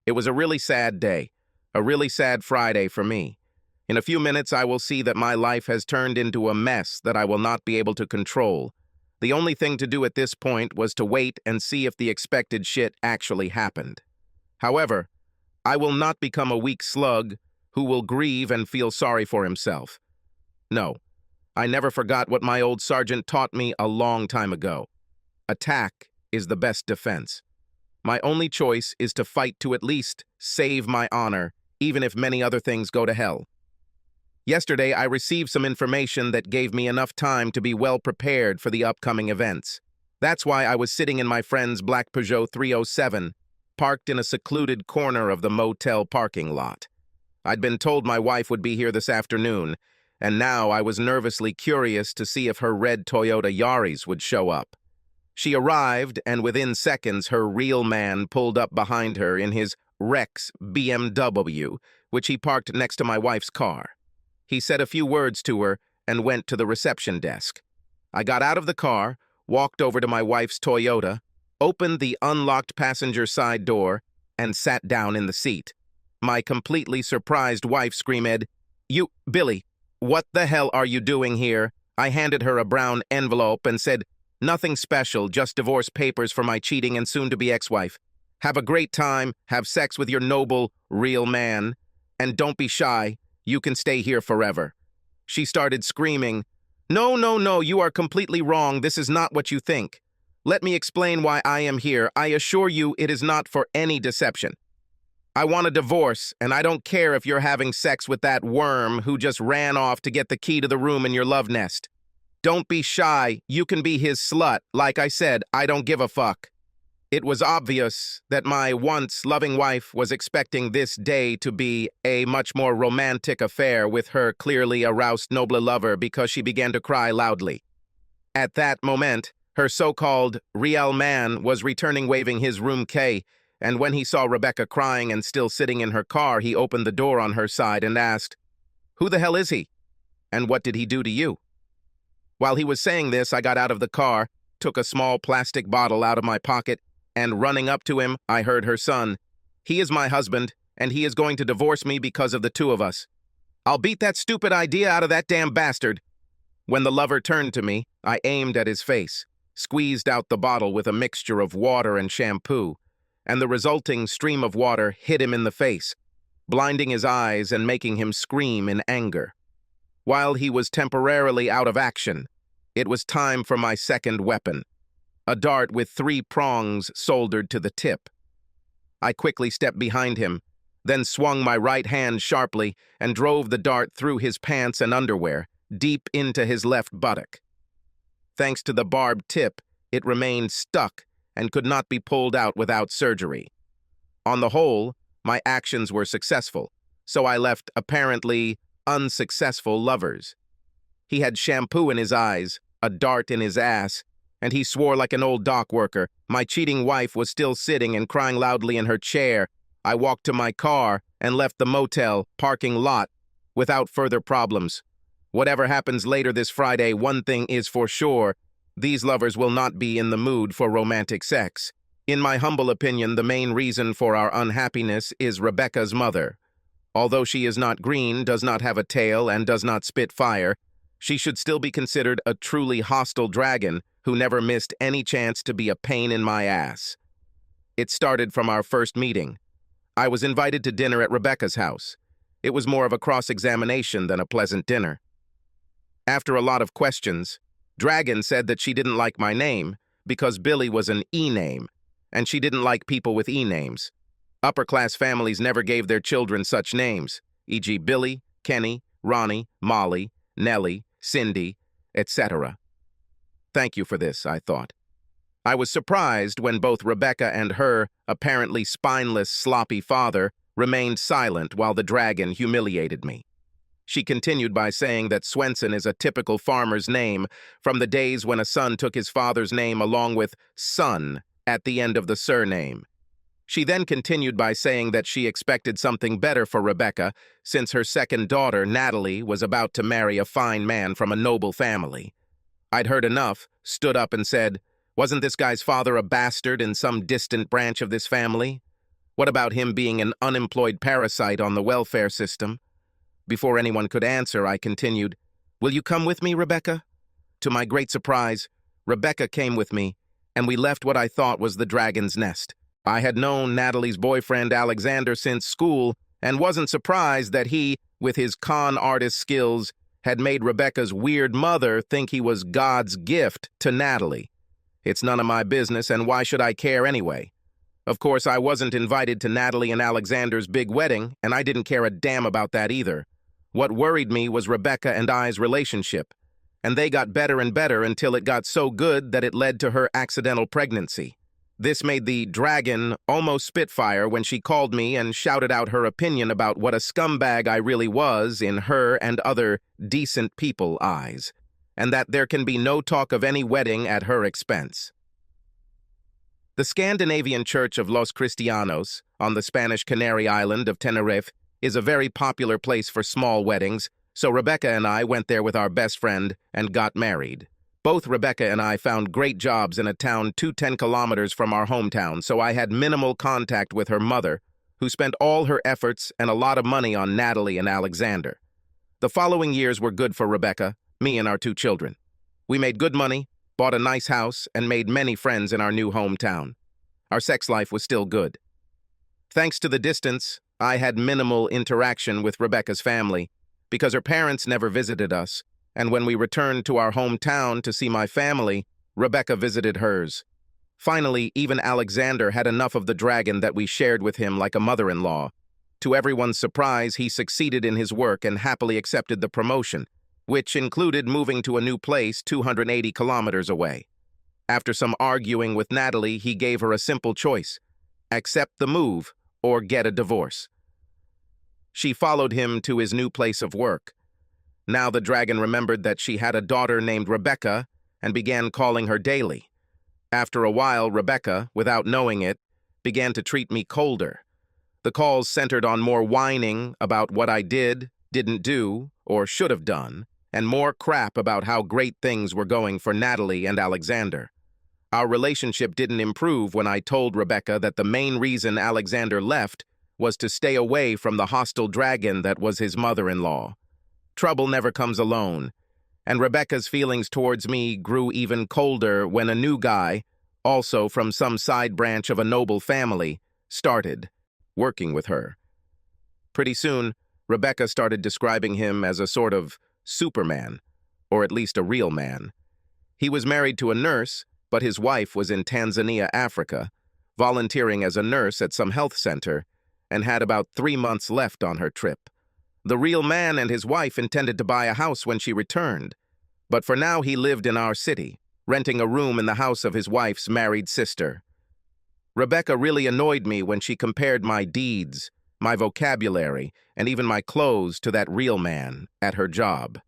It was a really sad day, a really sad Friday for me. In a few minutes, I will see that my life has turned into a mess that I will not be able to control. The only thing to do at this point was to wait and see if the expected shit actually happened. However, I will not become a weak slug who will grieve and feel sorry for himself. No, I never forgot what my old sergeant taught me a long time ago. Attack is the best defense. My only choice is to fight to at least save my honor, even if many other things go to hell. Yesterday, I received some information that gave me enough time to be well prepared for the upcoming events. That's why I was sitting in my friend's black Peugeot 307, parked in a secluded corner of the motel parking lot. I'd been told my wife would be here this afternoon, and now I was nervously curious to see if her red Toyota Yaris would show up. She arrived, and within seconds, her real man pulled up behind her in his Rex BMW, which he parked next to my wife's car. He said a few words to her and went to the reception desk. I got out of the car, walked over to my wife's Toyota, opened the unlocked passenger side door, and sat down in the seat. My completely surprised wife screamed, Billy, what the hell are you doing here?" I handed her a brown envelope and said, "Nothing special, just divorce papers for my cheating and soon-to-be ex-wife. Have a great time, have sex with your noble, real man, and don't be shy, you can stay here forever." She started screaming, No, you are completely wrong, this is not what you think. Let me explain why I am here. I assure you it is not for any deception. I want a divorce, and I don't care if you're having sex with that worm who just ran off to get the key to the room in your love nest. Don't be shy, you can be his slut. Like I said, I don't give a fuck. It was obvious that my once loving wife was expecting this day to be a much more romantic affair with her clearly aroused noble lover because she began to cry loudly. At that moment, her so-called real man was returning waving his room key, and when he saw Rebecca crying and still sitting in her car, he opened the door on her side and asked, "Who the hell is he? And what did he do to you?" While he was saying this, I got out of the car, took a small plastic bottle out of my pocket, and running up to him, I heard her son, "He is my husband, and he is going to divorce me because of the two of us. I'll beat that stupid idea out of that damn bastard." When the lover turned to me, I aimed at his face, squeezed out the bottle with a mixture of water and shampoo, and the resulting stream of water hit him in the face, blinding his eyes and making him scream in anger. While he was temporarily out of action, it was time for my second weapon, a dart with 3 prongs soldered to the tip. I quickly stepped behind him, then swung my right hand sharply and drove the dart through his pants and underwear, deep into his left buttock. Thanks to the barbed tip, it remained stuck and could not be pulled out without surgery. On the whole, my actions were successful, so I left apparently unsuccessful lovers. He had shampoo in his eyes, a dart in his ass, and he swore like an old dock worker. My cheating wife was still sitting and crying loudly in her chair. I walked to my car and left the motel parking lot without further problems. Whatever happens later this Friday, one thing is for sure, these lovers will not be in the mood for romantic sex. In my humble opinion, the main reason for our unhappiness is Rebecca's mother. Although she is not green, does not have a tail, and does not spit fire, she should still be considered a truly hostile dragon who never missed any chance to be a pain in my ass. It started from our first meeting. I was invited to dinner at Rebecca's house. It was more of a cross-examination than a pleasant dinner. After a lot of questions, Dragon said that she didn't like my name because Billy was an E-name, and she didn't like people with E-names. Upper-class families never gave their children such names, e.g. Billy, Kenny, Ronnie, Molly, Nellie, Cindy, etc. Thank you for this, I thought. I was surprised when both Rebecca and her apparently spineless, sloppy father remained silent while the dragon humiliated me. She continued by saying that Swenson is a typical farmer's name from the days when a son took his father's name along with son at the end of the surname. She then continued by saying that she expected something better for Rebecca since her second daughter, Natalie, was about to marry a fine man from a noble family. I'd heard enough, stood up and said, "Wasn't this guy's father a bastard in some distant branch of this family? What about him being an unemployed parasite on the welfare system? Before anyone could answer, I continued, "Will you come with me, Rebecca?" To my great surprise, Rebecca came with me, and we left what I thought was the dragon's nest. I had known Natalie's boyfriend Alexander since school and wasn't surprised that he, with his con artist skills, had made Rebecca's weird mother think he was God's gift to Natalie. It's none of my business, and why should I care anyway? Of course, I wasn't invited to Natalie and Alexander's big wedding, and I didn't care a damn about that either. What worried me was Rebecca and I's relationship, and they got better and better until it got so good that it led to her accidental pregnancy. This made the dragon almost spitfire when she called me and shouted out her opinion about what a scumbag I really was in her and other decent people eyes, and that there can be no talk of any wedding at her expense. The Scandinavian Church of Los Cristianos, on the Spanish Canary Island of Tenerife, is a very popular place for small weddings, so Rebecca and I went there with our best friend and got married. Both Rebecca and I found great jobs in a town 210 kilometers from our hometown, so I had minimal contact with her mother, who spent all her efforts and a lot of money on Natalie and Alexander. The following years were good for Rebecca, me and our 2 children. We made good money, bought a nice house, and made many friends in our new hometown. Our sex life was still good. Thanks to the distance, I had minimal interaction with Rebecca's family because her parents never visited us, and when we returned to our hometown to see my family, Rebecca visited hers. Finally, even Alexander had enough of the dragon that we shared with him like a mother-in-law. To everyone's surprise, he succeeded in his work and happily accepted the promotion, which included moving to a new place 280 kilometers away. After some arguing with Natalie, he gave her a simple choice: accept the move or get a divorce. She followed him to his new place of work. Now the dragon remembered that she had a daughter named Rebecca and began calling her daily. After a while, Rebecca, without knowing it, began to treat me colder. The calls centered on more whining about what I did, didn't do, or should have done, and more crap about how great things were going for Natalie and Alexander. Our relationship didn't improve when I told Rebecca that the main reason Alexander left was to stay away from the hostile dragon that was his mother-in-law. Trouble never comes alone, and Rebecca's feelings towards me grew even colder when a new guy, also from some side branch of a noble family, started working with her. Pretty soon, Rebecca started describing him as a sort of Superman, or at least a real man. He was married to a nurse, but his wife was in Tanzania, Africa, volunteering as a nurse at some health center, and had about 3 months left on her trip. The real man and his wife intended to buy a house when she returned, but for now he lived in our city, renting a room in the house of his wife's married sister. Rebecca really annoyed me when she compared my deeds, my vocabulary, and even my clothes to that real man at her job.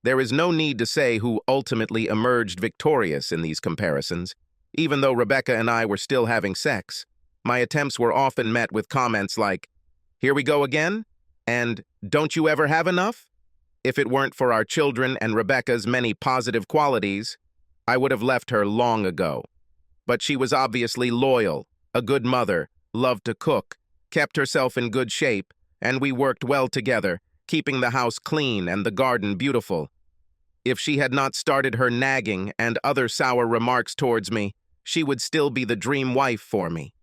There is no need to say who ultimately emerged victorious in these comparisons. Even though Rebecca and I were still having sex, my attempts were often met with comments like, "Here we go again?" and "Don't you ever have enough?" If it weren't for our children and Rebecca's many positive qualities, I would have left her long ago. But she was obviously loyal, a good mother, loved to cook, kept herself in good shape, and we worked well together, keeping the house clean and the garden beautiful. If she had not started her nagging and other sour remarks towards me, she would still be the dream wife for me.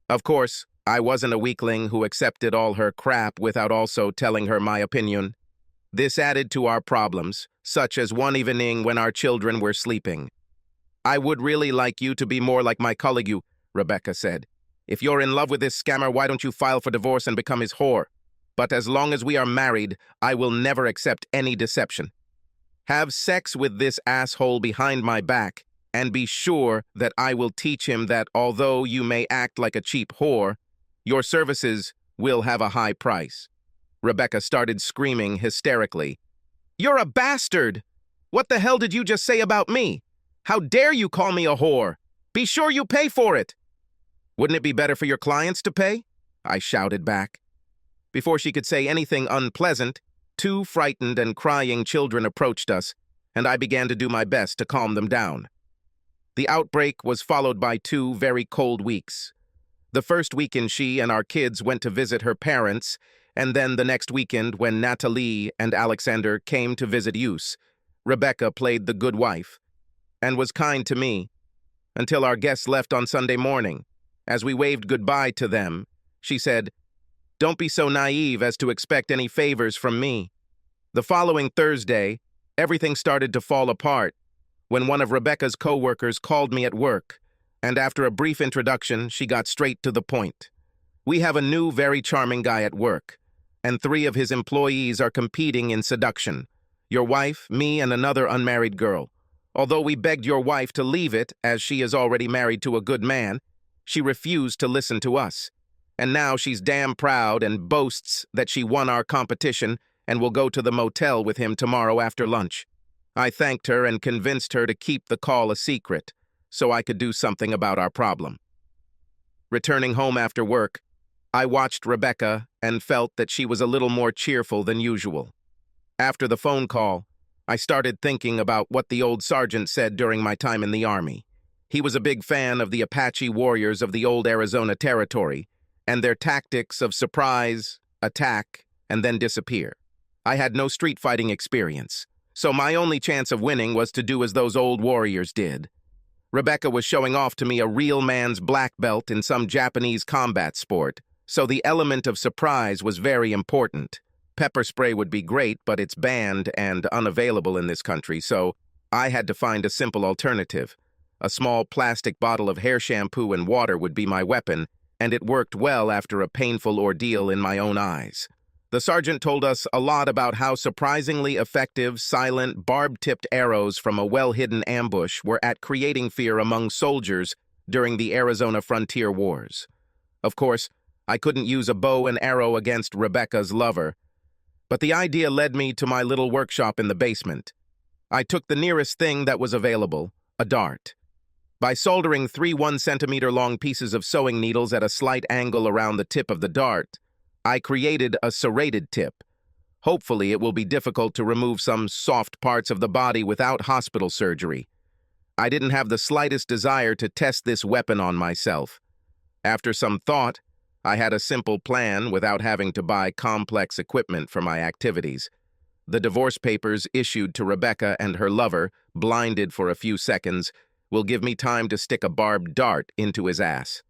Of course, I wasn't a weakling who accepted all her crap without also telling her my opinion. This added to our problems, such as one evening when our children were sleeping. "I would really like you to be more like my colleague," Rebecca said. "If you're in love with this scammer, why don't you file for divorce and become his whore? But as long as we are married, I will never accept any deception. Have sex with this asshole behind my back, and be sure that I will teach him that although you may act like a cheap whore, your services will have a high price." Rebecca started screaming hysterically. "You're a bastard! What the hell did you just say about me? How dare you call me a whore? Be sure you pay for it!" "Wouldn't it be better for your clients to pay?" I shouted back. Before she could say anything unpleasant, 2 frightened and crying children approached us, and I began to do my best to calm them down. The outbreak was followed by 2 very cold weeks. The first weekend she and our kids went to visit her parents, and then the next weekend when Natalie and Alexander came to visit us, Rebecca played the good wife and was kind to me until our guests left on Sunday morning. As we waved goodbye to them, she said, "Don't be so naive as to expect any favors from me." The following Thursday, everything started to fall apart when one of Rebecca's co-workers called me at work, and after a brief introduction, she got straight to the point. "We have a new, very charming guy at work, and 3 of his employees are competing in seduction. Your wife, me, and another unmarried girl. Although we begged your wife to leave it, as she is already married to a good man, she refused to listen to us. And now she's damn proud and boasts that she won our competition and will go to the motel with him tomorrow after lunch. I thanked her and convinced her to keep the call a secret, so I could do something about our problem." Returning home after work, I watched Rebecca and felt that she was a little more cheerful than usual. After the phone call, I started thinking about what the old sergeant said during my time in the Army. He was a big fan of the Apache warriors of the old Arizona Territory and their tactics of surprise, attack, and then disappear. I had no street fighting experience, so my only chance of winning was to do as those old warriors did. Rebecca was showing off to me a real man's black belt in some Japanese combat sport, so the element of surprise was very important. Pepper spray would be great, but it's banned and unavailable in this country, so I had to find a simple alternative. A small plastic bottle of hair shampoo and water would be my weapon, and it worked well after a painful ordeal in my own eyes. The sergeant told us a lot about how surprisingly effective, silent, barb-tipped arrows from a well-hidden ambush were at creating fear among soldiers during the Arizona frontier wars. Of course, I couldn't use a bow and arrow against Rebecca's lover, but the idea led me to my little workshop in the basement. I took the nearest thing that was available, a dart. By soldering 3 1-centimeter-long pieces of sewing needles at a slight angle around the tip of the dart, I created a serrated tip. Hopefully, it will be difficult to remove some soft parts of the body without hospital surgery. I didn't have the slightest desire to test this weapon on myself. After some thought, I had a simple plan without having to buy complex equipment for my activities. The divorce papers issued to Rebecca and her lover, blinded for a few seconds, will give me time to stick a barbed dart into his ass.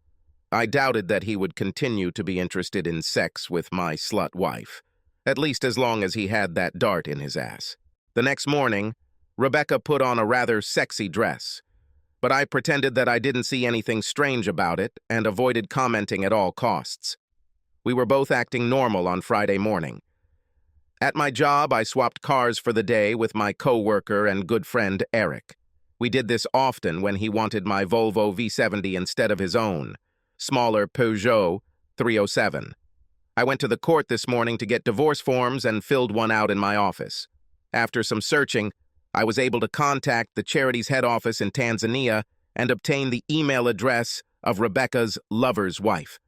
I doubted that he would continue to be interested in sex with my slut wife, at least as long as he had that dart in his ass. The next morning, Rebecca put on a rather sexy dress, but I pretended that I didn't see anything strange about it and avoided commenting at all costs. We were both acting normal on Friday morning. At my job, I swapped cars for the day with my co-worker and good friend Eric. We did this often when he wanted my Volvo V70 instead of his own, smaller Peugeot 307. I went to the court this morning to get divorce forms and filled one out in my office. After some searching, I was able to contact the charity's head office in Tanzania and obtain the email address of Rebecca's lover's wife.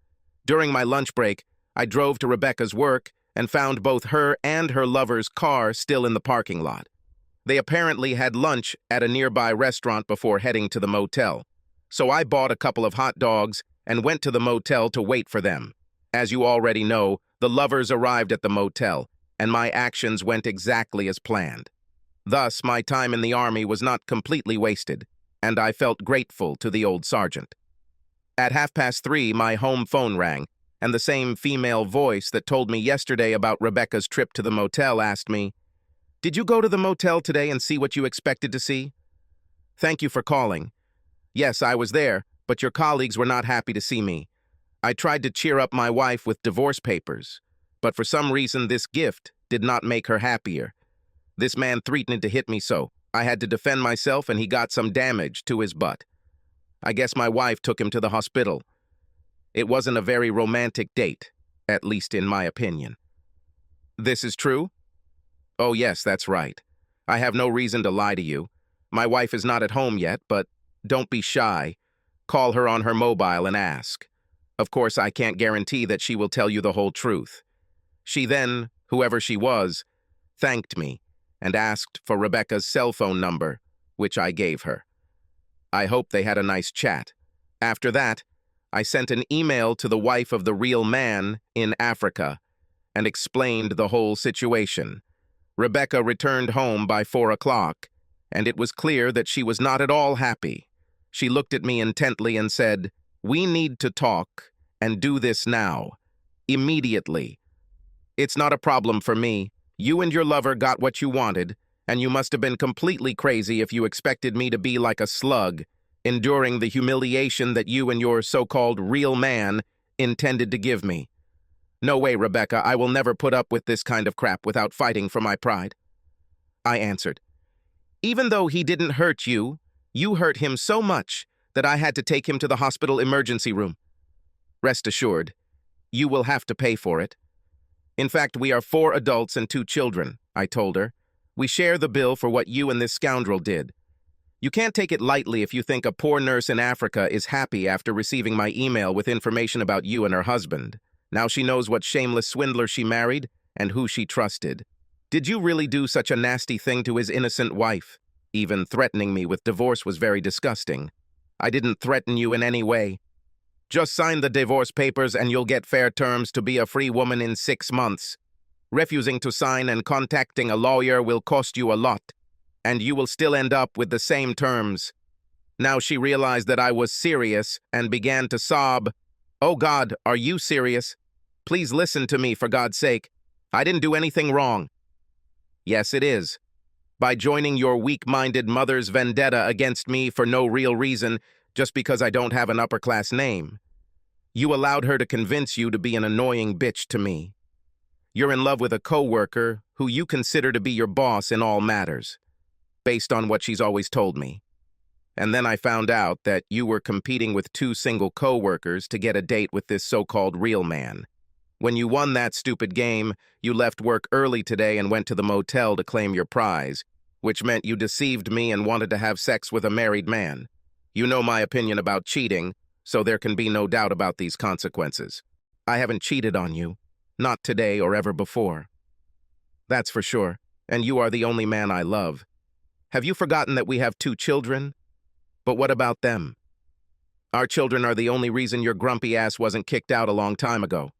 During my lunch break, I drove to Rebecca's work and found both her and her lover's car still in the parking lot. They apparently had lunch at a nearby restaurant before heading to the motel, so I bought a couple of hot dogs and went to the motel to wait for them. As you already know, the lovers arrived at the motel, and my actions went exactly as planned. Thus, my time in the Army was not completely wasted, and I felt grateful to the old sergeant. At 3:30, my home phone rang, and the same female voice that told me yesterday about Rebecca's trip to the motel asked me, "Did you go to the motel today and see what you expected to see?" "Thank you for calling. Yes, I was there, but your colleagues were not happy to see me. I tried to cheer up my wife with divorce papers, but for some reason this gift did not make her happier. This man threatened to hit me, so I had to defend myself, and he got some damage to his butt. I guess my wife took him to the hospital. It wasn't a very romantic date, at least in my opinion." "This is true?" "Oh yes, that's right. I have no reason to lie to you. My wife is not at home yet, but don't be shy. Call her on her mobile and ask. Of course, I can't guarantee that she will tell you the whole truth." She then, whoever she was, thanked me and asked for Rebecca's cell phone number, which I gave her. I hope they had a nice chat. After that, I sent an email to the wife of the real man in Africa and explained the whole situation. Rebecca returned home by 4 o'clock, and it was clear that she was not at all happy. She looked at me intently and said, "We need to talk, and do this now. Immediately. It's not a problem for me. You and your lover got what you wanted, and you must have been completely crazy if you expected me to be like a slug, enduring the humiliation that you and your so-called real man intended to give me. No way, Rebecca, I will never put up with this kind of crap without fighting for my pride." I answered, "Even though he didn't hurt you, you hurt him so much that I had to take him to the hospital emergency room. Rest assured, you will have to pay for it. In fact, we are 4 adults and 2 children, I told her. We share the bill for what you and this scoundrel did. You can't take it lightly if you think a poor nurse in Africa is happy after receiving my email with information about you and her husband. Now she knows what shameless swindler she married and who she trusted. Did you really do such a nasty thing to his innocent wife? Even threatening me with divorce was very disgusting. I didn't threaten you in any way. Just sign the divorce papers and you'll get fair terms to be a free woman in 6 months. Refusing to sign and contacting a lawyer will cost you a lot, and you will still end up with the same terms." Now she realized that I was serious and began to sob. "Oh God, are you serious? Please listen to me, for God's sake. I didn't do anything wrong." "Yes, it is. By joining your weak-minded mother's vendetta against me for no real reason, just because I don't have an upper-class name. You allowed her to convince you to be an annoying bitch to me. You're in love with a co-worker who you consider to be your boss in all matters, based on what she's always told me. And then I found out that you were competing with 2 single co-workers to get a date with this so-called real man. When you won that stupid game, you left work early today and went to the motel to claim your prize, which meant you deceived me and wanted to have sex with a married man. You know my opinion about cheating, so there can be no doubt about these consequences. I haven't cheated on you. Not today or ever before. That's for sure, and you are the only man I love. Have you forgotten that we have 2 children? But what about them? Our children are the only reason your grumpy ass wasn't kicked out a long time ago.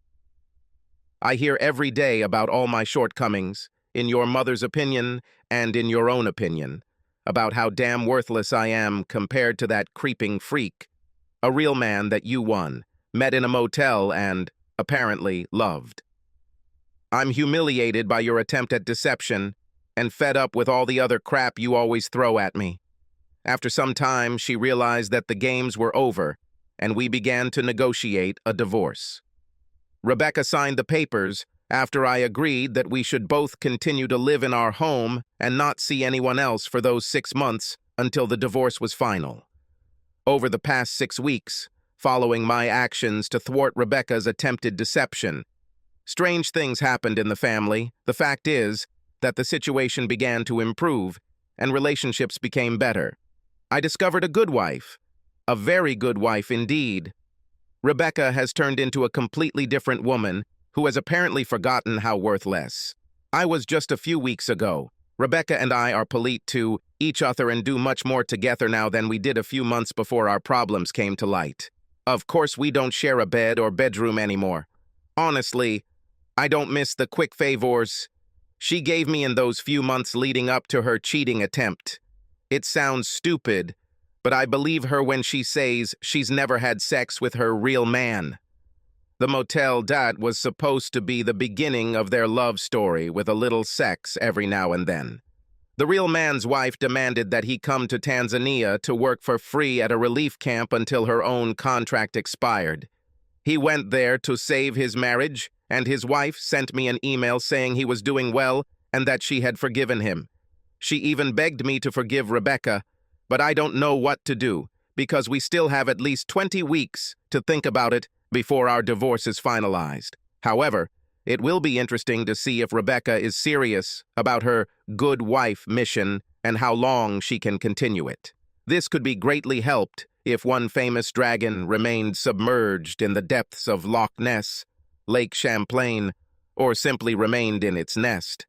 I hear every day about all my shortcomings, in your mother's opinion and in your own opinion, about how damn worthless I am compared to that creeping freak, a real man that you won, met in a motel and, apparently, loved. I'm humiliated by your attempt at deception and fed up with all the other crap you always throw at me." After some time, she realized that the games were over, and we began to negotiate a divorce. Rebecca signed the papers after I agreed that we should both continue to live in our home and not see anyone else for those 6 months until the divorce was final. Over the past 6 weeks, following my actions to thwart Rebecca's attempted deception, strange things happened in the family. The fact is that the situation began to improve and relationships became better. I discovered a good wife, a very good wife indeed. Rebecca has turned into a completely different woman who has apparently forgotten how worthless I was just a few weeks ago. Rebecca and I are polite to each other and do much more together now than we did a few months before our problems came to light. Of course, we don't share a bed or bedroom anymore. Honestly, I don't miss the quick favors she gave me in those few months leading up to her cheating attempt. It sounds stupid, but I believe her when she says she's never had sex with her real man. The motel date was supposed to be the beginning of their love story with a little sex every now and then. The real man's wife demanded that he come to Tanzania to work for free at a relief camp until her own contract expired. He went there to save his marriage, and his wife sent me an email saying he was doing well and that she had forgiven him. She even begged me to forgive Rebecca, but I don't know what to do, because we still have at least 20 weeks to think about it before our divorce is finalized. However, it will be interesting to see if Rebecca is serious about her good wife mission and how long she can continue it. This could be greatly helped if one famous dragon remained submerged in the depths of Loch Ness, Lake Champlain, or simply remained in its nest.